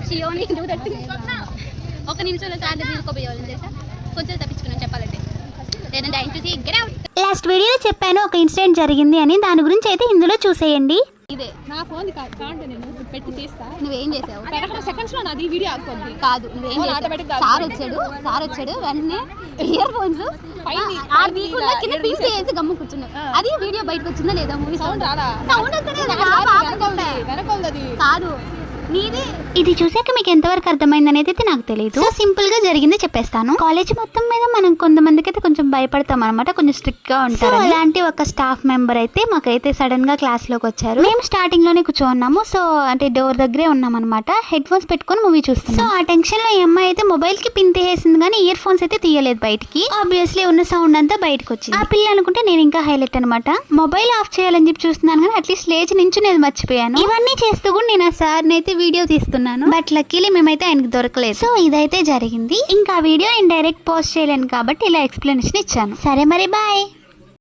షియోని ఒక నిమిషంలో సార్ తీసుకోపోయేవాళ్ళని చేసా కొంచెం తప్పించుకున్నాను చెప్పాలంటే. లాస్ట్ వీడియోలో చెప్పాను ఒక ఇన్సిడెంట్ జరిగింది అని, దాని గురించి అయితే ఇందులో చూసేయండి. ఇదే నా ఫోన్ కాంటే నేను పెట్టి తీస్తా. నువ్వేం చేసావు? సెకండ్స్ లో నాది వీడియో ఆడుకోండి. కాదు నువ్వేం చేసావు? సార్ వచ్చాడు వెంటనే ఇయర్ ఫోన్స్ కింద పిన్ చేసి గమ్ము కూర్చున్నావు. అది వీడియో బయటకు వచ్చిందా లేదా? మూవీ సౌండ్ రాదా? సౌండ్ వస్తేనే కాదు నీది. ఇది చూసాక మీకు ఎంతవరకు అర్థమైంది అనేది అయితే నాకు తెలియదు. సో సింపుల్ గా జరిగింది చెప్పేస్తాను. కాలేజ్ మొత్తం మీద మనం కొంతమందికి అయితే కొంచెం భయపడతాం అనమాట, కొంచెం స్ట్రిక్ట్ గా ఉంటారు. అలాంటి ఒక స్టాఫ్ మెంబర్ అయితే మాకైతే సడన్ గా క్లాస్ లోకి వచ్చారు. మేము స్టార్టింగ్ లోనే కూర్చోన్నాము. సో అంటే డోర్ దగ్గరే ఉన్నాం అనమాట. హెడ్ ఫోన్స్ పెట్టుకొని మూవీ చూస్తున్నాం. సో ఆ టెన్షన్ లో ఈ అమ్మాయి అయితే మొబైల్ కి పిన్ తీసేసింది కానీ ఇయర్ ఫోన్స్ అయితే తీయలేదు బయటికి. ఆబ్వియస్లీ ఉన్న సౌండ్ అంతా బయటకు వచ్చింది. ఆ పిల్ల అనుకుంటే నేను ఇంకా హైలైట్ అనమాట. మొబైల్ ఆఫ్ చేయాలని చెప్పి చూస్తున్నాను కానీ అట్లీస్ట్ లేచి నుంచి నేను మర్చిపోయాను. ఇవన్నీ చేస్తూ కూడా నేను ఆ సార్ అయితే వీడియో తీస్తున్నాను. బట్ లక్కీలీ మేమైతే ఆయనకి దొరకలేదు. సో ఇదైతే జరిగింది. ఇంకా వీడియో నేను డైరెక్ట్ పోస్ట్ చేయలేను కాబట్టి ఇలా ఎక్స్ప్లెనేషన్ ఇచ్చాను. సరే మరి బాయ్.